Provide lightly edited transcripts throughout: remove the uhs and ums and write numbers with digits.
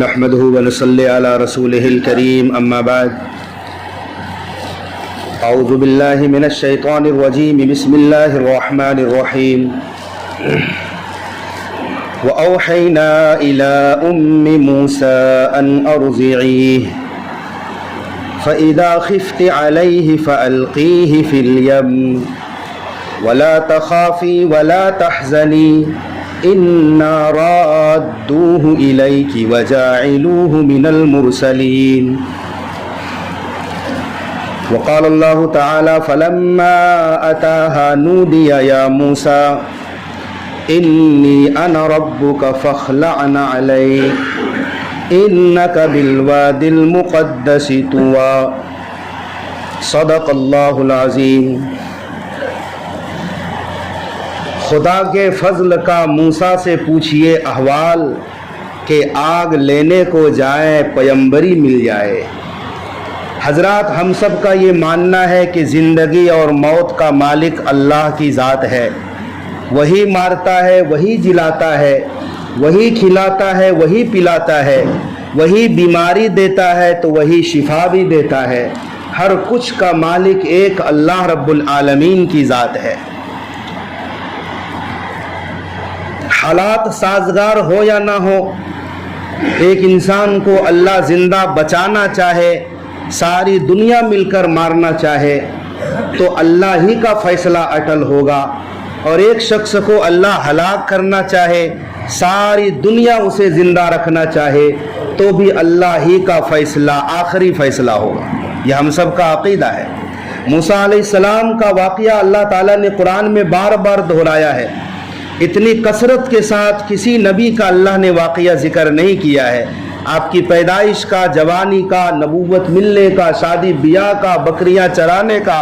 نحمده ونصلي على رسوله الكريم أما بعد أعوذ بالله من الشيطان الرجيم بسم الله الرحمن الرحيم وأوحينا إلى أم موسى أن أرضعيه فإذا خفت عليه فألقيه في اليم ولا تخافي ولا تحزني إنا رادوه إليك وجاعلوه من المرسلين وقال الله تعالى فلما أتاها نودي يا موسى إني أنا ربك فاخلع عليك إنك بالواد المقدس طوى صدق اللہ العظیم۔ خدا کے فضل کا موسیٰ سے پوچھئے احوال کہ آگ لینے کو جائیں پیمبری مل جائے۔ حضرات، ہم سب کا یہ ماننا ہے کہ زندگی اور موت کا مالک اللہ کی ذات ہے۔ وہی مارتا ہے، وہی جلاتا ہے، وہی کھلاتا ہے، وہی پلاتا ہے، وہی بیماری دیتا ہے تو وہی شفا بھی دیتا ہے۔ ہر کچھ کا مالک ایک اللہ رب العالمین کی ذات ہے۔ حالات سازگار ہو یا نہ ہو، ایک انسان کو اللہ زندہ بچانا چاہے، ساری دنیا مل کر مارنا چاہے تو اللہ ہی کا فیصلہ اٹل ہوگا، اور ایک شخص کو اللہ ہلاک کرنا چاہے، ساری دنیا اسے زندہ رکھنا چاہے تو بھی اللہ ہی کا فیصلہ آخری فیصلہ ہوگا۔ یہ ہم سب کا عقیدہ ہے۔ موسیٰ علیہ السلام کا واقعہ اللہ تعالیٰ نے قرآن میں بار بار دہرایا ہے۔ اتنی کثرت کے ساتھ کسی نبی کا اللہ نے واقعہ ذکر نہیں کیا ہے۔ آپ کی پیدائش کا، جوانی کا، نبوت ملنے کا، شادی بیاہ کا، بکریاں چرانے کا،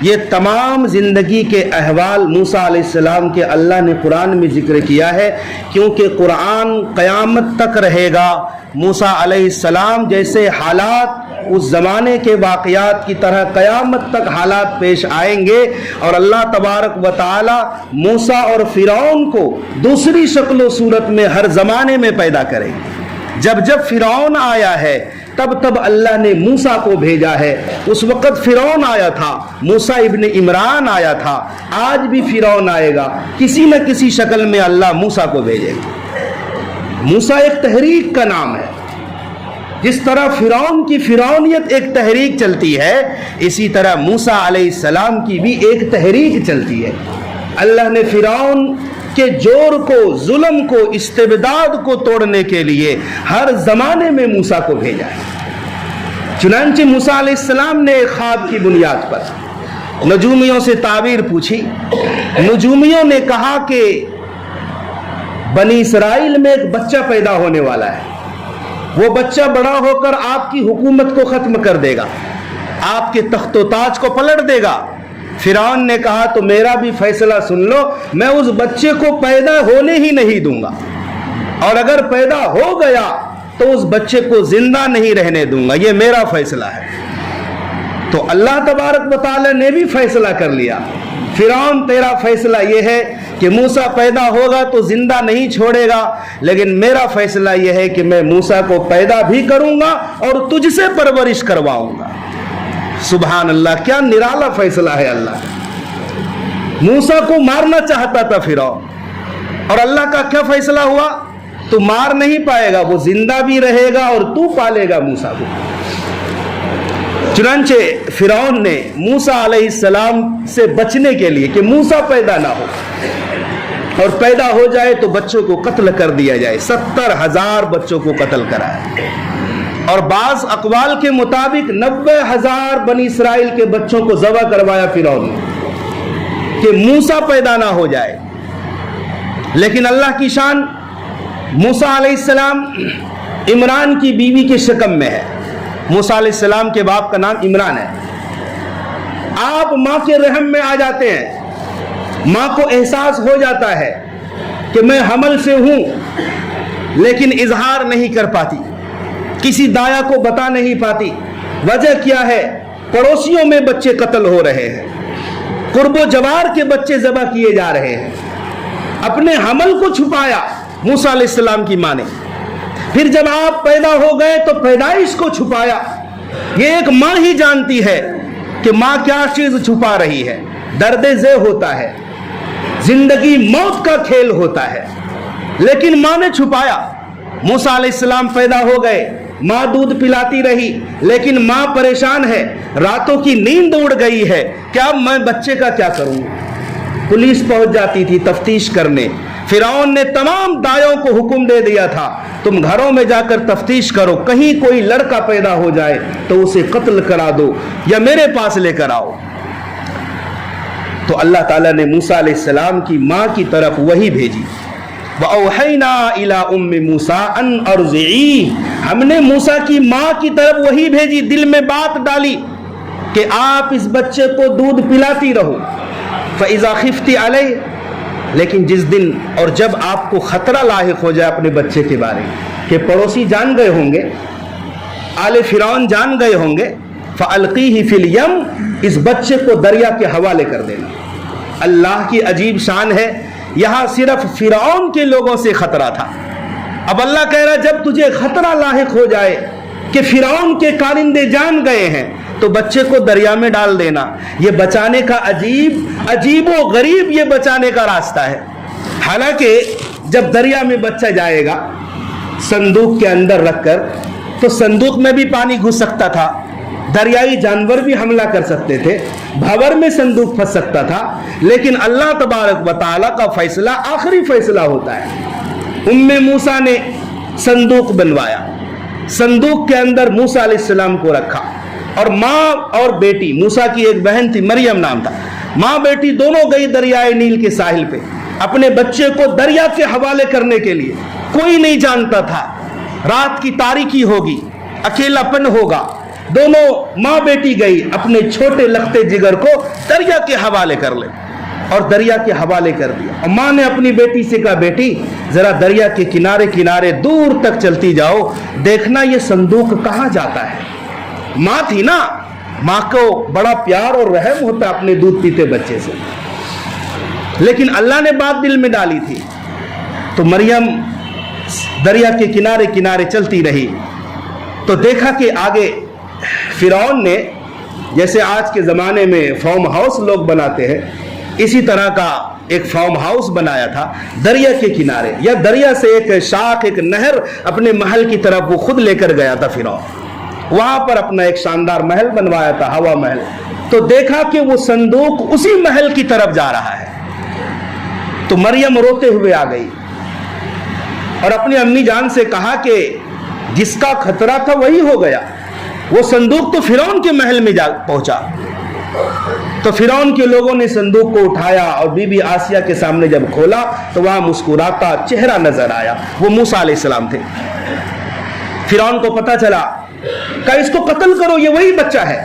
یہ تمام زندگی کے احوال موسیٰ علیہ السلام کے اللہ نے قرآن میں ذکر کیا ہے، کیونکہ قرآن قیامت تک رہے گا۔ موسیٰ علیہ السلام جیسے حالات اس زمانے کے واقعات کی طرح قیامت تک حالات پیش آئیں گے، اور اللہ تبارک و تعالی موسیٰ اور فرعون کو دوسری شکل و صورت میں ہر زمانے میں پیدا کریں گے۔ جب جب فرعون آیا ہے تب تب اللہ نے موسیٰ کو بھیجا ہے۔ اس وقت فرعون آیا تھا، موسیٰ ابن عمران آیا تھا، آج بھی فرعون آئے گا، کسی نہ کسی شکل میں اللہ موسیٰ کو بھیجے گا۔ موسیٰ ایک تحریک کا نام ہے۔ جس طرح فرعون کی فرعونیت ایک تحریک چلتی ہے، اسی طرح موسیٰ علیہ السلام کی بھی ایک تحریک چلتی ہے۔ اللہ نے فرعون کے جور کو، ظلم کو، استبداد کو توڑنے کے لیے ہر زمانے میں موسیٰ کو بھیجا ہے۔ چنانچہ موسیٰ علیہ السلام نے ایک خواب کی بنیاد پر نجومیوں سے تعبیر پوچھی۔ نجومیوں نے کہا کہ بنی اسرائیل میں ایک بچہ پیدا ہونے والا ہے، وہ بچہ بڑا ہو کر آپ کی حکومت کو ختم کر دے گا، آپ کے تخت و تاج کو پلٹ دے گا۔ فرعون نے کہا تو میرا بھی فیصلہ سن لو، میں اس بچے کو پیدا ہونے ہی نہیں دوں گا، اور اگر پیدا ہو گیا تو اس بچے کو زندہ نہیں رہنے دوں گا، یہ میرا فیصلہ ہے۔ تو اللہ تبارک و تعالی نے بھی فیصلہ کر لیا، فرعون تیرا فیصلہ یہ ہے کہ موسیٰ پیدا ہوگا تو زندہ نہیں چھوڑے گا، لیکن میرا فیصلہ یہ ہے کہ میں موسیٰ کو پیدا بھی کروں گا اور تجھ سے پرورش کرواؤں گا۔ سبحان اللہ، کیا نرالا فیصلہ ہے اللہ کا۔ موسیٰ کو مارنا چاہتا تھا فرعون، اور اللہ کا کیا فیصلہ ہوا؟ تو مار نہیں پائے گا، وہ زندہ بھی رہے گا اور تو پالے گا موسیٰ کو۔ چنانچہ فرعون نے موسیٰ علیہ السلام سے بچنے کے لیے کہ موسیٰ پیدا نہ ہو، اور پیدا ہو جائے تو بچوں کو قتل کر دیا جائے، 70,000 بچوں کو قتل کرایا، اور بعض اقوال کے مطابق 90,000 بنی اسرائیل کے بچوں کو ذبح کروایا فرعون نے کہ موسیٰ پیدا نہ ہو جائے۔ لیکن اللہ کی شان، موسیٰ علیہ السلام عمران کی بیوی کے شکم میں ہے۔ موسیٰ علیہ السلام کے باپ کا نام عمران ہے۔ آپ ماں کے رحم میں آ جاتے ہیں، ماں کو احساس ہو جاتا ہے کہ میں حمل سے ہوں، لیکن اظہار نہیں کر پاتی، کسی دایا کو بتا نہیں پاتی۔ وجہ کیا ہے؟ پڑوسیوں میں بچے قتل ہو رہے ہیں، قرب و جوار کے بچے ذبح کیے جا رہے ہیں۔ اپنے حمل کو چھپایا موسیٰ علیہ السلام کی ماں نے، پھر جب آپ پیدا ہو گئے تو پیدائش کو چھپایا. یہ ایک ماں ہی جانتی ہے کہ ماں کیا چیز چھپا رہی ہے. درد ذہ ہوتا ہے, زندگی موت کا کھیل ہوتا ہے, لیکن ماں نے چھپایا. موسیٰ علیہ السلام پیدا ہو گئے, ماں دودھ پلاتی رہی, لیکن ماں پریشان ہے, راتوں کی نیند اڑ گئی ہے کہ اب میں بچے کا کیا کروں. پولیس پہنچ جاتی تھی تفتیش کرنے. فرعون نے تمام دایوں کو حکم دے دیا تھا تم گھروں میں جا کر تفتیش کرو, کہیں کوئی لڑکا پیدا ہو جائے تو اسے قتل کرا دو یا میرے پاس لے کر آؤ. تو اللہ تعالیٰ نے موسیٰ علیہ السلام کی ماں کی طرف وحی بھیجی. وَأَوْحَيْنَا إِلَىٰ أُمِّ مُوسَىٰ أَنْ أَرْضِعِيهِ, ہم نے موسیٰ کی ماں کی طرف وحی بھیجی, دل میں بات ڈالی کہ آپ اس بچے کو دودھ پلاتی رہو. فَإِذَا خِفْتِ عَلَيْهِ, لیکن جس دن اور جب آپ کو خطرہ لاحق ہو جائے اپنے بچے کے بارے کہ پڑوسی جان گئے ہوں گے, آل فرعون جان گئے ہوں گے, فَأَلْقِيهِ فِي الْيَمِّ, اس بچے کو دریا کے حوالے کر دینا. اللہ کی عجیب شان ہے, یہاں صرف فرعون کے لوگوں سے خطرہ تھا. اب اللہ کہہ رہا جب تجھے خطرہ لاحق ہو جائے کہ فرعون کے کارندے جان گئے ہیں تو بچے کو دریا میں ڈال دینا. یہ بچانے کا عجیب و غریب یہ بچانے کا راستہ ہے. حالانکہ جب دریا میں بچہ جائے گا صندوق کے اندر رکھ کر تو صندوق میں بھی پانی گھس سکتا تھا, دریائی جانور بھی حملہ کر سکتے تھے, بھنور میں صندوق پھنس سکتا تھا, لیکن اللہ تبارک و تعالیٰ کا فیصلہ آخری فیصلہ ہوتا ہے. موسیٰ نے صندوق بنوایا, صندوق کے اندر موسیٰ علیہ السلام کو رکھا, اور ماں اور بیٹی, موسیٰ کی ایک بہن تھی مریم نام تھا, ماں بیٹی دونوں گئی دریائے نیل کے ساحل پہ اپنے بچے کو دریا کے حوالے کرنے کے لیے. کوئی نہیں جانتا تھا, رات کی تاریکی ہوگی, اکیلا پن ہوگا, دونوں ماں بیٹی گئی اپنے چھوٹے لختے جگر کو دریا کے حوالے کر لے, اور دریا کے حوالے کر دیا. اور ماں نے اپنی بیٹی سے کہا بیٹی ذرا دریا کے کنارے کنارے دور تک چلتی جاؤ, دیکھنا یہ صندوق کہاں جاتا ہے. ماں تھی نا, ماں کو بڑا پیار اور رحم ہوتا اپنے دودھ پیتے بچے سے, لیکن اللہ نے بات دل میں ڈالی تھی. تو مریم دریا کے کنارے کنارے چلتی رہی تو دیکھا کہ آگے فرعون نے جیسے آج کے زمانے میں فارم ہاؤس لوگ بناتے ہیں اسی طرح کا ایک فارم ہاؤس بنایا تھا دریا کے کنارے, یا دریا سے ایک شاخ ایک نہر اپنے محل کی طرف وہ خود لے کر گیا تھا فرعون. وہاں پر اپنا ایک شاندار محل بنوایا تھا, ہوا محل. تو دیکھا کہ وہ صندوق اسی محل کی طرف جا رہا ہے. تو مریم روتے ہوئے آ گئی اور اپنی امی جان سے کہا کہ جس کا خطرہ تھا وہی ہو گیا, وہ صندوق تو فرعون کے محل میں جا پہنچا. تو فرعون کے لوگوں نے صندوق کو اٹھایا اور بی بی آسیہ کے سامنے جب کھولا تو وہاں مسکراتا چہرہ نظر آیا, وہ موسیٰ علیہ السلام تھے. فرعون کو پتا چلا کہ اس کو قتل کرو, یہ وہی بچہ ہے.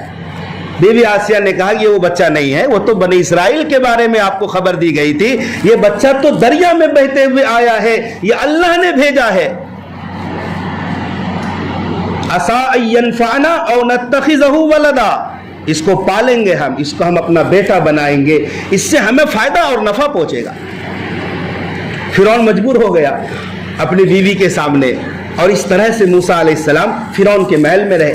بی بی آسیہ نے کہا یہ وہ بچہ نہیں ہے, وہ تو بنی اسرائیل کے بارے میں آپ کو خبر دی گئی تھی, یہ بچہ تو دریا میں بہتے ہوئے آیا ہے, یہ اللہ نے بھیجا ہے. عسیٰ ان ینفعنا او نتخذہ ولدا, اس کو پالیں گے ہم, اس کو ہم اپنا بیٹا بنائیں گے, اس سے ہمیں فائدہ اور نفع پہنچے گا. فرعون مجبور ہو گیا اپنی بیوی کے سامنے, اور اس طرح سے موسیٰ علیہ السلام فرعون کے محل میں رہے.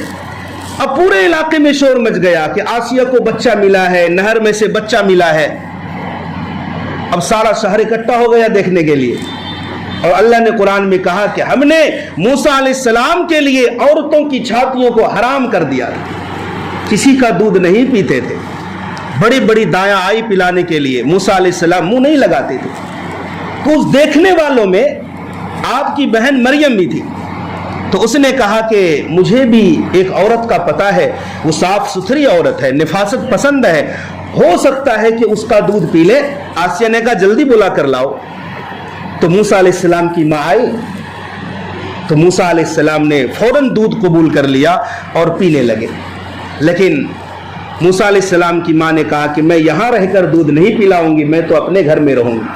اب پورے علاقے میں شور مچ گیا کہ آسیہ کو بچہ ملا ہے, نہر میں سے بچہ ملا ہے. اب سارا شہر اکٹھا ہو گیا دیکھنے کے لیے, اور اللہ نے قرآن میں کہا کہ ہم نے موسیٰ علیہ السلام کے لیے عورتوں کی چھاتیوں کو حرام کر دیا تھا, کسی کا دودھ نہیں پیتے تھے. بڑی بڑی دایاں آئی پلانے کے لیے, موسیٰ علیہ السلام منہ نہیں لگاتے تھے. تو اس دیکھنے والوں میں آپ کی بہن مریم بھی تھی. تو اس نے کہا کہ مجھے بھی ایک عورت کا پتہ ہے, وہ صاف ستھری عورت ہے, نفاست پسند ہے, ہو سکتا ہے کہ اس کا دودھ پی لے. آسیہ نے کہا جلدی بلا کر لاؤ. تو موسیٰ علیہ السلام کی ماں آئی تو موسیٰ علیہ السلام نے فوراً دودھ قبول کر لیا اور پینے لگے. لیکن موسیٰ علیہ السلام کی ماں نے کہا کہ میں یہاں رہ کر دودھ نہیں پلاؤں گی, میں تو اپنے گھر میں رہوں گی.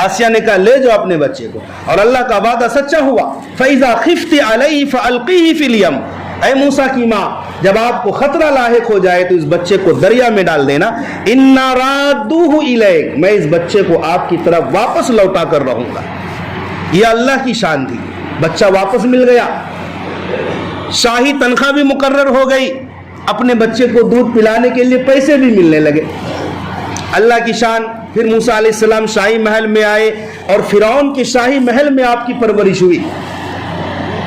آسیہ نے کہا لے جاؤ اپنے بچے کو, اور اللہ کا وعدہ سچا ہوا. فَإِذَا خِفْتِ عَلَيْهِ فَأَلْقِيهِ فِي الْيَمِّ, اے موسیٰ کی ماں جب آپ کو خطرہ لاحق ہو جائے تو اس بچے کو دریا میں ڈال دینا. اِنَّا رَادُّوهُ إِلَيْكَ, میں اس بچے کو آپ کی طرف واپس لوٹا کر رہوں گا. یہ اللہ کی شان تھی. بچہ واپس مل گیا، شاہی تنخواہ بھی مقرر ہو گئی، اپنے بچے کو دودھ پلانے کے لیے پیسے بھی ملنے لگے۔ اللہ کی شان، پھر موسیٰ علیہ السلام شاہی محل میں آئے اور فرعون کے شاہی محل میں آپ کی پرورش ہوئی۔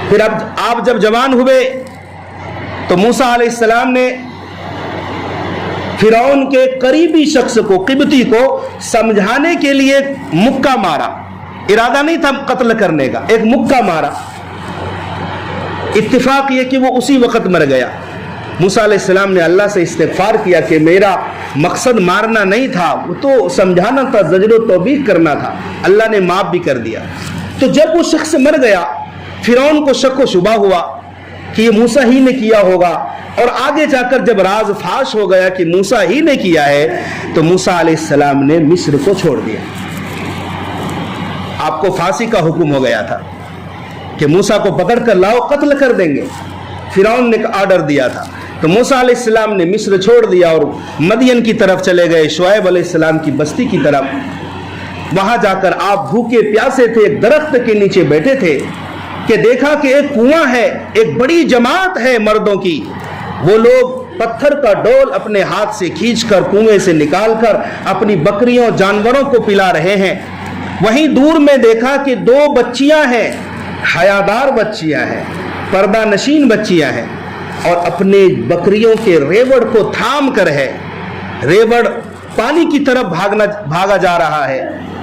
پھر اب آپ جب جوان ہوئے تو موسیٰ علیہ السلام نے فرعون کے قریبی شخص کو، قبطی کو سمجھانے کے لیے ایک مکہ مارا، ارادہ نہیں تھا قتل کرنے کا، ایک مکہ مارا، اتفاق یہ کہ وہ اسی وقت مر گیا۔ موسیٰ علیہ السلام نے اللہ سے استغفار کیا کہ میرا مقصد مارنا نہیں تھا، وہ تو سمجھانا تھا، زجر و توبیخ کرنا تھا، اللہ نے معاف بھی کر دیا۔ تو جب وہ شخص مر گیا، فرعون کو شک و شبہ ہوا کہ یہ موسیٰ ہی نے کیا ہوگا، اور آگے جا کر جب راز فاش ہو گیا کہ موسیٰ ہی نے کیا ہے تو موسیٰ علیہ السلام نے مصر کو چھوڑ دیا۔ آپ کو پھانسی کا حکم ہو گیا تھا کہ موسیٰ کو پکڑ کر لاؤ، قتل کر دیں گے، فرعون نے آرڈر دیا تھا۔ تو موسیٰ علیہ السلام نے مصر چھوڑ دیا اور مدین کی طرف چلے گئے، شعیب علیہ السلام کی بستی کی طرف۔ وہاں جا کر آپ بھوکے پیاسے تھے، ایک درخت کے نیچے بیٹھے تھے کہ دیکھا کہ ایک کنواں ہے، ایک بڑی جماعت ہے مردوں کی، وہ لوگ پتھر کا ڈول اپنے ہاتھ سے کھینچ کر کنویں سے نکال کر اپنی بکریوں جانوروں کو پلا رہے ہیں۔ وہیں دور میں دیکھا کہ 2 بچیاں ہیں، حیادار بچیاں ہیں، پردہ نشین بچیاں ہیں، اور اپنے بکریوں کے ریوڑ کو تھام کر ہے، ریوڑ پانی کی طرف بھاگا جا رہا ہے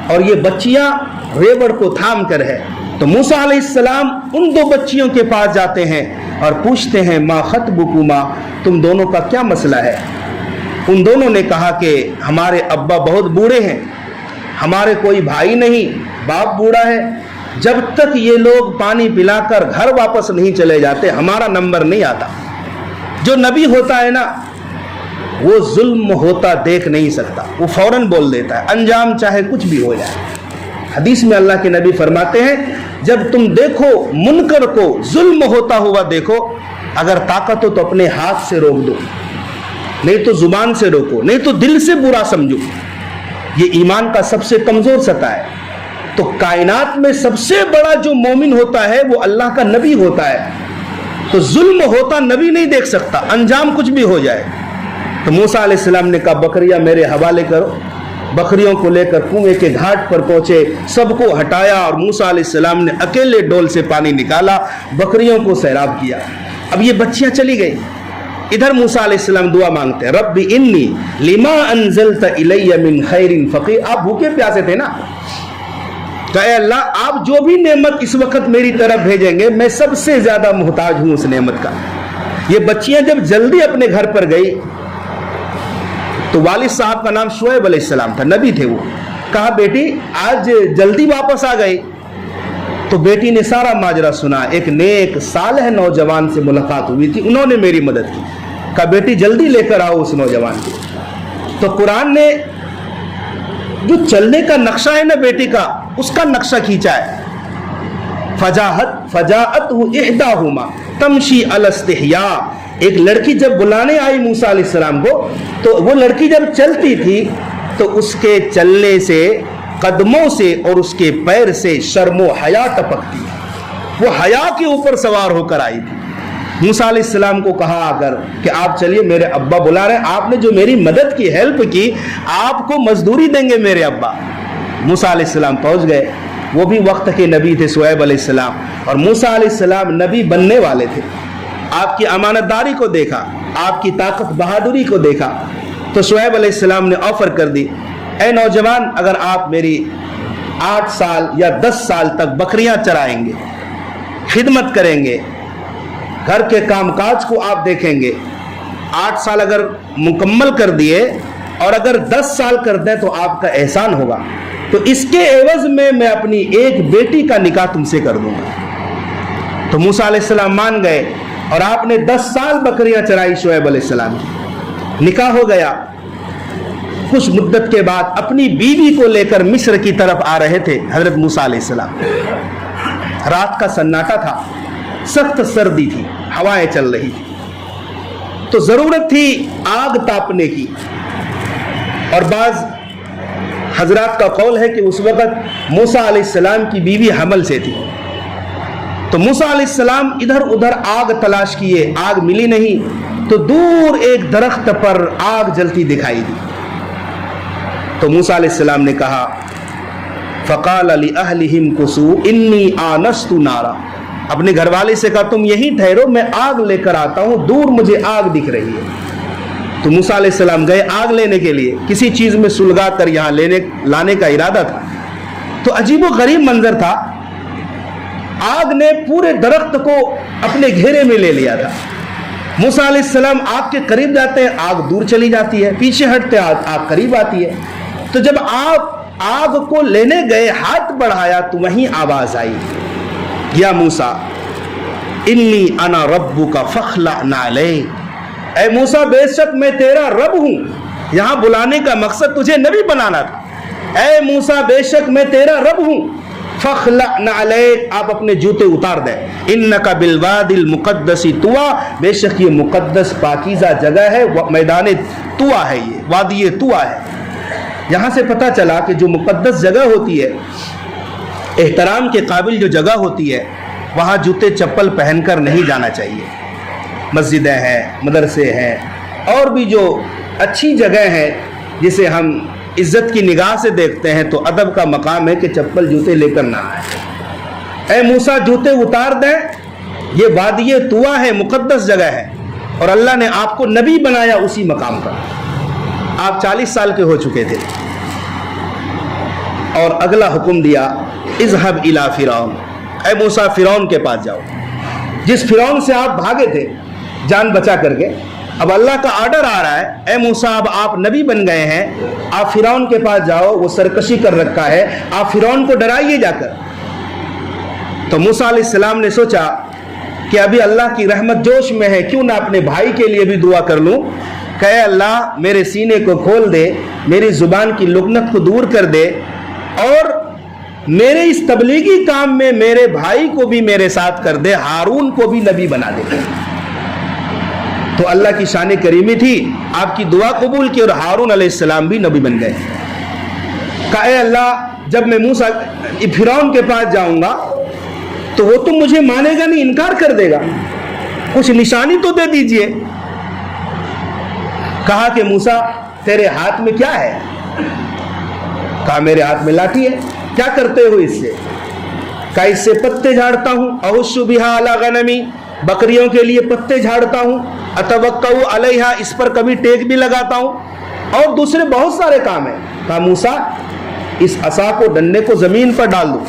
اور یہ بچیاں ریوڑ کو تھام کر ہے۔ تو موسیٰ علیہ السلام ان 2 بچیوں کے پاس جاتے ہیں اور پوچھتے ہیں ما خطبکما، تم دونوں کا کیا مسئلہ ہے؟ ان دونوں نے کہا کہ ہمارے ابا بہت بوڑھے ہیں، ہمارے کوئی بھائی نہیں، باپ بوڑھا ہے، جب تک یہ لوگ پانی پلا کر گھر واپس نہیں چلے جاتے ہمارا نمبر نہیں آتا۔ جو نبی ہوتا ہے نا وہ ظلم ہوتا دیکھ نہیں سکتا، وہ فوراً بول دیتا ہے، انجام چاہے کچھ بھی ہو جائے۔ حدیث میں اللہ کے نبی فرماتے ہیں جب تم دیکھو منکر کو ظلم ہوتا ہوا دیکھو، اگر طاقت ہو تو اپنے ہاتھ سے روک دو، نہیں تو زبان سے روکو، نہیں تو دل سے برا سمجھو۔ یہ ایمان کا سب سے کمزور سطح ہے۔ تو کائنات میں سب سے بڑا جو مومن ہوتا ہے وہ اللہ کا نبی ہوتا ہے، تو ظلم ہوتا نبی نہیں دیکھ سکتا، انجام کچھ بھی ہو جائے۔ تو موسیٰ علیہ السلام نے کہا بکریاں میرے حوالے کرو، بکریوں کو لے کر کنویں کے گھاٹ پر پہنچے، سب کو ہٹایا اور موسیٰ علیہ السلام نے اکیلے ڈول سے پانی نکالا، بکریوں کو سیراب کیا۔ اب یہ بچیاں چلی گئی، ادھر موسیٰ علیہ السلام دعا مانگتے ہیں رب انی لما انزلت الی من خیر فقیر۔ آپ بھوکے پیاسے تھے نا، کہ اے اللہ آپ جو بھی نعمت اس وقت میری طرف بھیجیں گے میں سب سے زیادہ محتاج ہوں اس نعمت کا۔ یہ بچیاں جب جلدی اپنے گھر پر گئی تو والد صاحب کا نام شعیب علیہ السلام تھا، نبی تھے وہ، کہا بیٹی آج جلدی واپس آ گئی؟ تو بیٹی نے سارا ماجرا سنا، ایک نیک صالح نوجوان سے ملاقات ہوئی تھی، انہوں نے میری مدد کی، کہا بیٹی جلدی لے کر آؤ اس نوجوان کو۔ تو قرآن نے جو چلنے کا نقشہ ہے نا بیٹی کا، اس کا نقشہ کھینچا ہے، فجاءتہ احداہما تمشی علی استحیاء۔ ایک لڑکی جب بلانے آئی موسیٰ علیہ السلام کو تو وہ لڑکی جب چلتی تھی تو اس کے چلنے سے، قدموں سے اور اس کے پیر سے شرم و حیا ٹپکتی، وہ حیا کے اوپر سوار ہو کر آئی تھی۔ موسیٰ علیہ السلام کو کہا اگر کہ آپ چلیے میرے ابا بلا رہے ہیں، آپ نے جو میری مدد کی، ہیلپ کی، آپ کو مزدوری دیں گے میرے ابا۔ موسیٰ علیہ السلام پہنچ گئے، وہ بھی وقت کے نبی تھے شعیب علیہ السلام، اور موسیٰ علیہ السلام نبی بننے والے تھے۔ آپ کی امانت داری کو دیکھا، آپ کی طاقت بہادری کو دیکھا، تو شعیب علیہ السلام نے آفر کر دی، اے نوجوان اگر آپ میری 8 سال یا 10 سال تک بکریاں چرائیں گے، خدمت کریں گے، گھر کے کام کاج کو آپ دیکھیں گے، 8 سال اگر مکمل کر دیے اور اگر 10 سال کر دیں تو آپ کا احسان ہوگا، تو اس کے عوض میں اپنی ایک بیٹی کا نکاح تم سے کر دوں گا۔ تو موسیٰ علیہ السلام مان گئے اور آپ نے 10 سال بکریاں چرائی شعیب علیہ السلام کی، نکاح ہو گیا۔ کچھ مدت کے بعد اپنی بیوی کو لے کر مصر کی طرف آ رہے تھے حضرت موسیٰ علیہ السلام۔ رات کا سناٹا تھا، سخت سردی تھی، ہوائیں چل رہی تھی، تو ضرورت تھی آگ تاپنے کی، اور بعض حضرات کا قول ہے کہ اس وقت موسیٰ علیہ السلام کی بیوی حمل سے تھی، تو موسیٰ علیہ السلام ادھر ادھر آگ تلاش کیے، آگ ملی نہیں، تو دور ایک درخت پر آگ جلتی دکھائی دی۔ تو موسیٰ علیہ السلام نے کہا فقال لأہلہم کثوا انی آنست نارا، اپنے گھر والے سے کہا تم یہیں ٹھہرو، میں آگ لے کر آتا ہوں، دور مجھے آگ دکھ رہی ہے۔ تو موسیٰ علیہ السلام گئے آگ لینے کے لیے، کسی چیز میں سلگا کر یہاں لانے کا ارادہ تھا۔ تو عجیب و غریب منظر تھا، آگ نے پورے درخت کو اپنے گھیرے میں لے لیا تھا۔ موسیٰ علیہ السلام آگ کے قریب جاتے ہیں، آگ دور چلی جاتی ہے، پیچھے ہٹتے آگ قریب آتی ہے۔ تو جب آپ آگ کو لینے گئے، ہاتھ بڑھایا تو وہیں آواز آئی یا موسیٰ انی انا ربک فاخلع نعلیک، اے موسیٰ بے شک میں تیرا رب ہوں۔ یہاں بلانے کا مقصد تجھے نبی بنانا تھا۔ اے موسیٰ بے شک میں تیرا رب ہوں، فاخلع نعلیک، آپ اپنے جوتے اتار دیں، انک بالوادی المقدس طویٰ، بے شک یہ مقدس پاکیزہ جگہ ہے، میدان طویٰ ہے، یہ وادی طویٰ ہے۔ یہاں سے پتہ چلا کہ جو مقدس جگہ ہوتی ہے، احترام کے قابل جو جگہ ہوتی ہے، وہاں جوتے چپل پہن کر نہیں جانا چاہیے۔ مسجدیں ہیں، مدرسے ہیں، اور بھی جو اچھی جگہ ہیں جسے ہم عزت کی نگاہ سے دیکھتے ہیں، تو ادب کا مقام ہے کہ چپل جوتے لے کر نہ آئے۔ اے موسیٰ جوتے اتار دیں، یہ وادی طویٰ ہے، مقدس جگہ ہے، اور اللہ نے آپ کو نبی بنایا اسی مقام پر۔ آپ 40 سال کے ہو چکے تھے، اور اگلا حکم دیا اذهب الى فرعون، اے موسیٰ فرعون کے پاس جاؤ۔ جس فرعون سے آپ بھاگے تھے جان بچا کر کے، اب اللہ کا آرڈر آ رہا ہے، اے موسیٰ اب آپ نبی بن گئے ہیں، آپ فرعون کے پاس جاؤ، وہ سرکشی کر رکھا ہے، آپ فرعون کو ڈرائیے جا کر۔ تو موسیٰ علیہ السلام نے سوچا کہ ابھی اللہ کی رحمت جوش میں ہے، کیوں نہ اپنے بھائی کے لیے بھی دعا کر لوں کہ اے اللہ میرے سینے کو کھول دے، میری زبان کی لکنت کو دور کر دے، اور میرے اس تبلیغی کام میں میرے بھائی کو بھی میرے ساتھ کر دے، ہارون کو بھی نبی بنا دے۔ تو اللہ کی شان کریمی تھی، آپ کی دعا قبول کی، اور ہارون علیہ السلام بھی نبی بن گئے۔ کہا اے اللہ جب میں موسیٰ فرعون کے پاس جاؤں گا تو وہ تو مجھے مانے گا نہیں، انکار کر دے گا، کچھ نشانی تو دے دیجئے۔ کہا کہ موسیٰ تیرے ہاتھ میں کیا ہے؟ کہا میرے ہاتھ میں لاٹھی ہے۔ کیا کرتے ہو اس سے؟ کہا اس سے پتے جھاڑتا ہوں، احش بہا علی غنمی، بکریوں کے لیے پتے جھاڑتا ہوں، اتوقع علیہا، اس پر کبھی ٹیک بھی لگاتا ہوں، اور دوسرے بہت سارے کام ہیں۔ کہا موسیٰ اس عصا کو، ڈنڈے کو زمین پر ڈال دو۔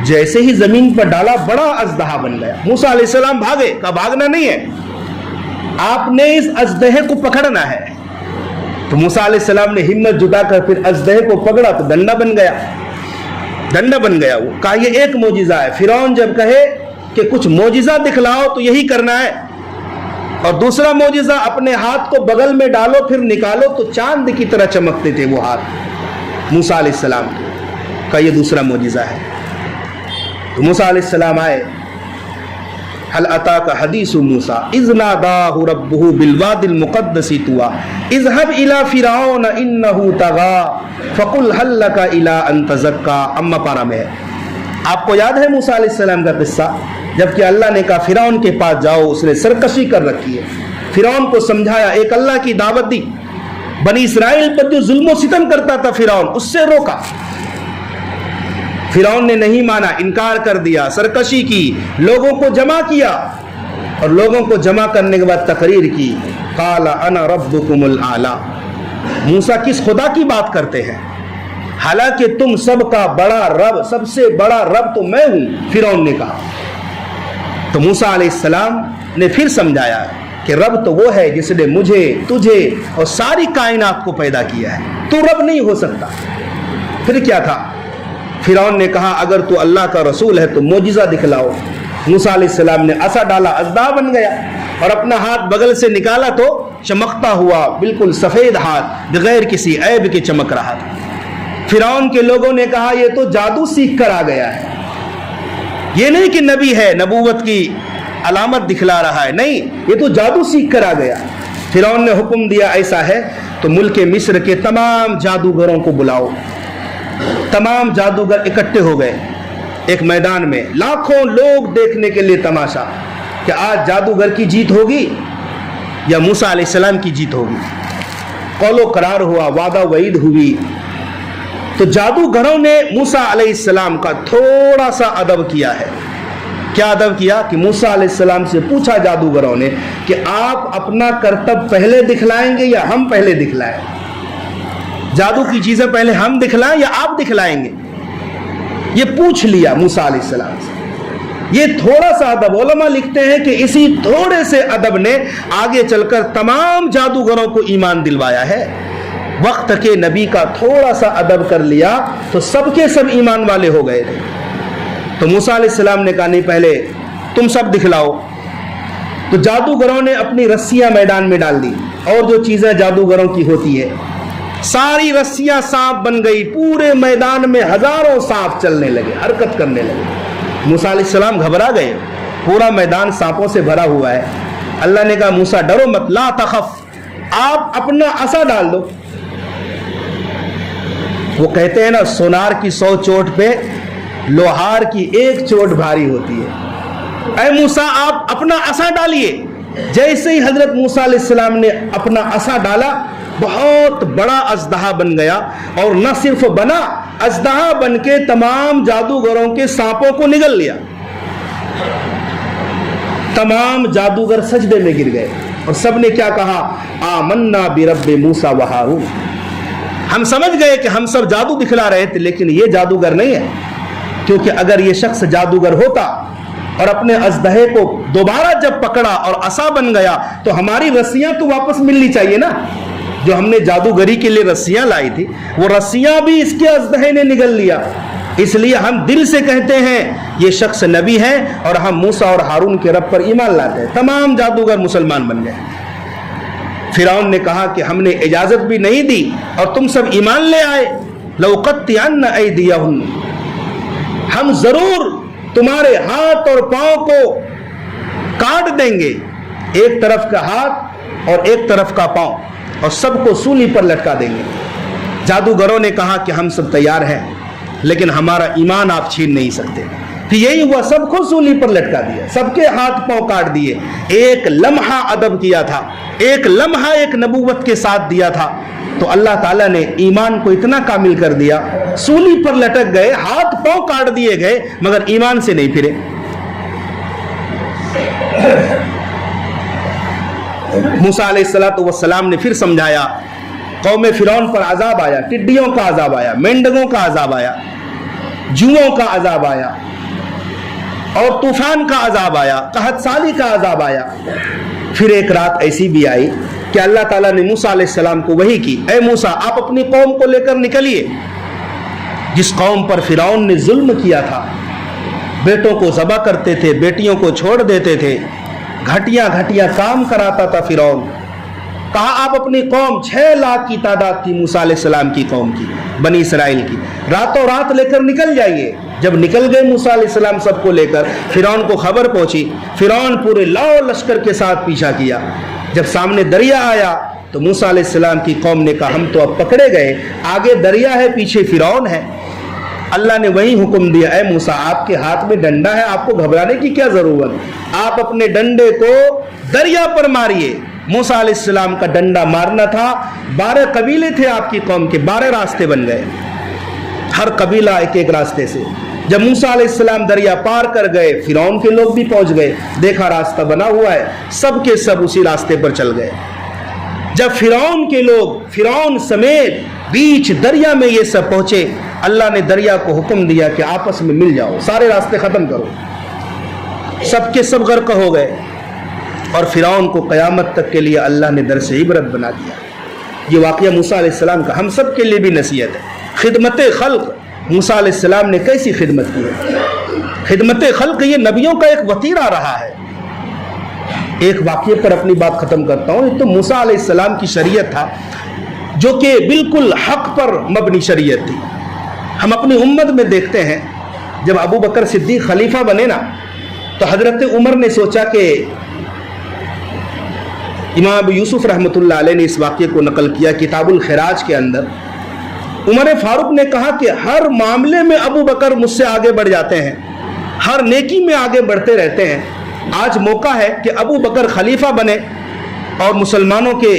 جیسے ہی زمین پر ڈالا بڑا اژدہا بن گیا۔ موسیٰ علیہ السلام بھاگے، کہا بھاگنا نہیں ہے، آپ نے اس اژدہے کو پکڑنا ہے۔ تو موسیٰ علیہ السلام نے ہمت جٹا کر پھر اژدہے کو پکڑا تو ڈنڈا بن گیا، ڈنڈا بن گیا وہ۔ کہا یہ ایک معجزہ ہے، فرعون جب کہے کہ کچھ معجزہ دکھلاؤ تو یہی کرنا ہے، اور دوسرا معجزہ اپنے ہاتھ کو بغل میں ڈالو پھر نکالو تو چاند کی طرح چمکتے تھے وہ ہاتھ موسیٰ علیہ السلام کا، یہ دوسرا معجزہ ہے۔ تو موسیٰ علیہ السلام آئے، هل اتاك حدیث موسیٰ اذ ناداه ربه بالوادی المقدس طویٰ اذهب الى فرعون انه طغى فقل هل لك الى ان تزکى، اما پارہ میں ہے۔ آپ کو یاد ہے موسیٰ علیہ السلام کا قصہ، جب کہ اللہ نے کہا فرعون کے پاس جاؤ، اس نے سرکشی کر رکھی ہے، فرعون کو سمجھایا، ایک اللہ کی دعوت دی، بنی اسرائیل پر جو ظلم و ستم کرتا تھا فرعون، اس سے روکا۔ فرعون نے نہیں مانا، انکار کر دیا، سرکشی کی، لوگوں کو جمع کیا، اور لوگوں کو جمع کرنے کے بعد تقریر کی، قال انا ربکم الاعلی، موسیٰ کس خدا کی بات کرتے ہیں، حالانکہ تم سب کا بڑا رب، سب سے بڑا رب تو میں ہوں، فرعون نے کہا۔ تو موسیٰ علیہ السلام نے پھر سمجھایا کہ رب تو وہ ہے جس نے مجھے، تجھے اور ساری کائنات کو پیدا کیا ہے، تو رب نہیں ہو سکتا۔ پھر کیا تھا؟ فرعون نے کہا اگر تو اللہ کا رسول ہے تو معجزہ دکھلاؤ۔ موسیٰ علیہ السلام نے عصا ڈالا، اژدہا بن گیا، اور اپنا ہاتھ بغل سے نکالا تو چمکتا ہوا بالکل سفید ہاتھ، بغیر کسی عیب کے چمک رہا تھا۔ فرعون کے لوگوں نے کہا یہ تو جادو سیکھ کر آ گیا ہے، یہ نہیں کہ نبی ہے، نبوت کی علامت دکھلا رہا ہے، نہیں، یہ تو جادو سیکھ کر آ گیا۔ فرعون نے حکم دیا ایسا ہے تو ملک مصر کے تمام جادوگروں کو بلاؤ۔ تمام جادوگر اکٹھے ہو گئے، ایک میدان میں لاکھوں لوگ دیکھنے کے لیے تماشا کہ آج جادوگر کی جیت ہوگی یا موسیٰ علیہ السلام کی جیت ہوگی. قول و قرار ہوا, وعدہ وعید ہوئی. تو جادوگروں نے موسیٰ علیہ السلام کا تھوڑا سا ادب کیا ہے. کیا ادب کیا کہ موسیٰ علیہ السلام سے پوچھا جادوگروں نے کہ آپ اپنا کرتب پہلے دکھلائیں گے یا ہم پہلے دکھلائیں؟ جادو کی چیزیں پہلے ہم دکھلائیں یا آپ دکھلائیں گے؟ یہ پوچھ لیا موسیٰ علیہ السلام سے. یہ تھوڑا سا ادب, علماء لکھتے ہیں کہ اسی تھوڑے سے ادب نے آگے چل کر تمام جادوگروں کو ایمان دلوایا ہے. وقت کے نبی کا تھوڑا سا ادب کر لیا تو سب کے سب ایمان والے ہو گئے تھے. تو موسیٰ علیہ السلام نے کہا نہیں, پہلے تم سب دکھلاؤ. تو جادوگروں نے اپنی رسیاں میدان میں ڈال دی, اور جو چیزیں جادوگروں کی ہوتی ہے ساری رسیاں سانپ بن گئی. پورے میدان میں ہزاروں سانپ چلنے لگے, حرکت کرنے لگے. موسیٰ علیہ السلام گھبرا گئے, پورا میدان سانپوں سے بھرا ہوا ہے. اللہ نے کہا موسیٰ ڈرو مت, لا تخف, آپ اپنا عصا ڈال دو. وہ کہتے ہیں نا, سونار کی 100 چوٹ پہ لوہار کی ایک چوٹ بھاری ہوتی ہے. اے موسیٰ آپ اپنا عصا ڈالیے. جیسے ہی حضرت موسیٰ علیہ السلام نے اپنا عصا ڈالا, بہت بڑا اژدہا بن گیا. اور نہ صرف بنا, اژدہا بن کے تمام جادوگروں کے سانپوں کو نگل لیا. تمام جادوگر سجدے میں گر گئے اور سب نے کیا کہا, آمنا برب موسیٰ و ہارون. ہم سمجھ گئے کہ ہم سب جادو دکھلا رہے تھے, لیکن یہ جادوگر نہیں ہے. کیونکہ اگر یہ شخص جادوگر ہوتا اور اپنے اژدہے کو دوبارہ جب پکڑا اور عصا بن گیا تو ہماری رسیاں تو واپس ملنی چاہیے نا. جو ہم نے جادوگری کے لیے رسیاں لائی تھی وہ رسیاں بھی اس کے اژدہے نے نگل لیا. اس لیے ہم دل سے کہتے ہیں یہ شخص نبی ہے اور ہم موسیٰ اور ہارون کے رب پر ایمان لاتے ہیں. تمام جادوگر مسلمان بن گئے. فرعون نے کہا کہ ہم نے اجازت بھی نہیں دی اور تم سب ایمان لے آئے. لَأُقَطِّعَنَّ أَيْدِيَهُمْ, ہم ضرور تمہارے ہاتھ اور پاؤں کو کاٹ دیں گے, ایک طرف کا ہاتھ اور ایک طرف کا پاؤں, اور سب کو سولی پر لٹکا دیں گے. جادوگروں نے کہا کہ ہم سب تیار ہیں, لیکن ہمارا ایمان آپ چھین نہیں سکتے. پھر یہی ہوا, سب کو سولی پر لٹکا دیا, سب کے ہاتھ پاؤں کاٹ دیے. ایک لمحہ ادب کیا تھا, ایک لمحہ ایک نبوت کے ساتھ دیا تھا, تو اللہ تعالیٰ نے ایمان کو اتنا کامل کر دیا. سولی پر لٹک گئے, ہاتھ پاؤں کاٹ دیے گئے, مگر ایمان سے نہیں پھرے. موسیٰ علیہ السلام نے پھر سمجھایا. قوم فرعون پر عذاب آیا, ٹڈیوں کا عذاب آیا, مینڈگوں کا عذاب آیا, جوؤں کا عذاب آیا, اور طوفان کا عذاب آیا, قحط سالی کا عذاب آیا. پھر ایک رات ایسی بھی آئی کہ اللہ تعالیٰ نے موسیٰ علیہ السلام کو وحی کی, اے موسیٰ آپ اپنی قوم کو لے کر نکلیے. جس قوم پر فرعون نے ظلم کیا تھا, بیٹوں کو ذبح کرتے تھے, بیٹیوں کو چھوڑ دیتے تھے, گھٹیا گھٹیا کام کراتا تھا فرعون. کہا آپ اپنی قوم, 6 لاکھ کی تعداد تھی موسیٰ علیہ السلام کی قوم کی, بنی اسرائیل کی, راتوں رات لے کر نکل جائیے. جب نکل گئے موسیٰ علیہ السلام سب کو لے کر, فرعون کو خبر پہنچی. فرعون پورے لاؤ لشکر کے ساتھ پیچھا کیا. جب سامنے دریا آیا تو موسیٰ علیہ السلام کی قوم نے کہا ہم تو اب پکڑے گئے, آگے دریا ہے, پیچھے فرعون ہے. اللہ نے وہی حکم دیا, اے موسیٰ آپ کے ہاتھ میں ڈنڈا ہے, آپ کو گھبرانے کی کیا ضرورت, آپ اپنے ڈنڈے کو دریا پر ماریے. موسیٰ علیہ السلام کا ڈنڈا مارنا تھا. 12 قبیلے تھے آپ کی قوم کے, 12 راستے بن گئے, ہر قبیلہ ایک ایک راستے سے. جب موسیٰ علیہ السلام دریا پار کر گئے, فرعون کے لوگ بھی پہنچ گئے, دیکھا راستہ بنا ہوا ہے, سب کے سب اسی راستے پر چل گئے. جب فرعون کے لوگ, فرعون سمیت بیچ دریا میں یہ سب پہنچے, اللہ نے دریا کو حکم دیا کہ آپس میں مل جاؤ, سارے راستے ختم کرو. سب کے سب غرق ہو گئے, اور فرعون کو قیامت تک کے لیے اللہ نے درس عبرت بنا دیا. یہ واقعہ موسیٰ علیہ السلام کا ہم سب کے لیے بھی نصیحت ہے. خدمت خلق, موسیٰ علیہ السلام نے کیسی خدمت کی ہے. خدمت خلق یہ نبیوں کا ایک وتیرہ رہا ہے. ایک واقعے پر اپنی بات ختم کرتا ہوں. یہ تو موسیٰ علیہ السلام کی شریعت تھا جو کہ بالکل حق پر مبنی شریعت تھی. ہم اپنی امت میں دیکھتے ہیں, جب ابو بکر صدیق خلیفہ بنے نا, تو حضرت عمر نے سوچا کہ امام ابو یوسف رحمۃ اللہ علیہ نے اس واقعے کو نقل کیا کتاب الخراج کے اندر, عمر فاروق نے کہا کہ ہر معاملے میں ابو بکر مجھ سے آگے بڑھ جاتے ہیں، ہر نیکی میں آگے بڑھتے رہتے ہیں، آج موقع ہے کہ ابو بکر خلیفہ بنے اور مسلمانوں کے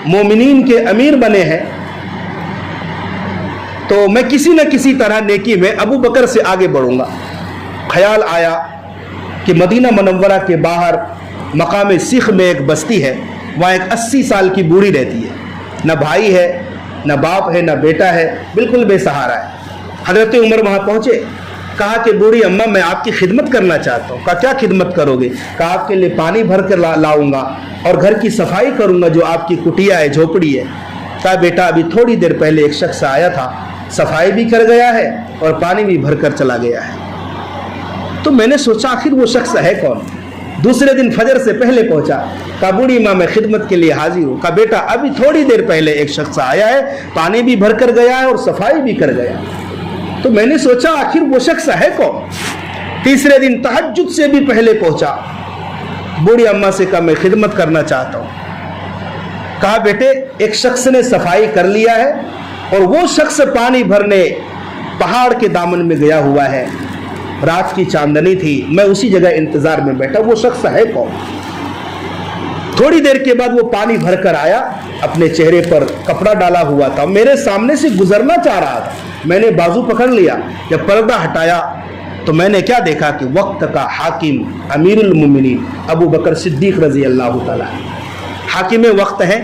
مومنین کے امیر بنے ہیں، تو میں کسی نہ کسی طرح نیکی میں ابو بکر سے آگے بڑھوں گا۔ خیال آیا کہ مدینہ منورہ کے باہر مقام سکھ میں ایک بستی ہے، وہاں ایک 80 سال کی بوڑھی رہتی ہے، نہ بھائی ہے نہ باپ ہے نہ بیٹا ہے، بالکل بے سہارا ہے۔ حضرت عمر وہاں پہنچے، کہا کہ بوڑھی اماں میں آپ کی خدمت کرنا چاہتا ہوں۔ کہا کیا خدمت کرو گے؟ کہا آپ کے لیے پانی بھر کر لاؤں گا اور گھر کی صفائی کروں گا جو آپ کی کٹیا ہے، جھوپڑی ہے۔ کہا بیٹا ابھی تھوڑی دیر پہلے ایک شخص آیا تھا، صفائی بھی کر گیا ہے اور پانی بھی بھر کر چلا گیا ہے۔ تو میں نے سوچا آخر وہ شخص ہے کون؟ دوسرے دن فجر سے پہلے پہنچا، کہا بوڑھی ماں میں خدمت کے لیے حاضر ہوں۔ کہا بیٹا ابھی تھوڑی دیر پہلے ایک شخص آیا ہے، پانی بھی بھر کر گیا ہے اور صفائی بھی کر گیا۔ تو میں نے سوچا آخر وہ شخص ہے کون؟ تیسرے دن تہجد سے بھی پہلے پہنچا، بوڑھی اماں سے کہا میں خدمت کرنا چاہتا ہوں۔ کہا بیٹے ایک شخص نے صفائی کر لیا ہے اور وہ شخص پانی بھرنے پہاڑ کے دامن میں گیا ہوا ہے، رات کی چاندنی تھی، میں اسی جگہ انتظار میں بیٹھا، وہ شخص ہے کون؟ تھوڑی دیر کے بعد وہ پانی بھر کر آیا، اپنے چہرے پر کپڑا ڈالا ہوا تھا، میرے سامنے سے گزرنا چاہ رہا تھا، میں نے بازو پکڑ لیا، جب پردہ ہٹایا تو میں نے کیا دیکھا کہ وقت کا حاکم امیر المومنین ابو بکر صدیق رضی اللہ تعالیٰ حاکم وقت ہے،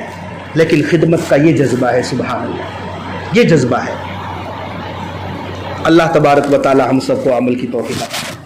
لیکن خدمت کا یہ جذبہ ہے، سبحان اللہ، یہ جذبہ ہے۔ اللہ تبارک و تعالی ہم سب کو عمل کی توفیق عطا فرمائے۔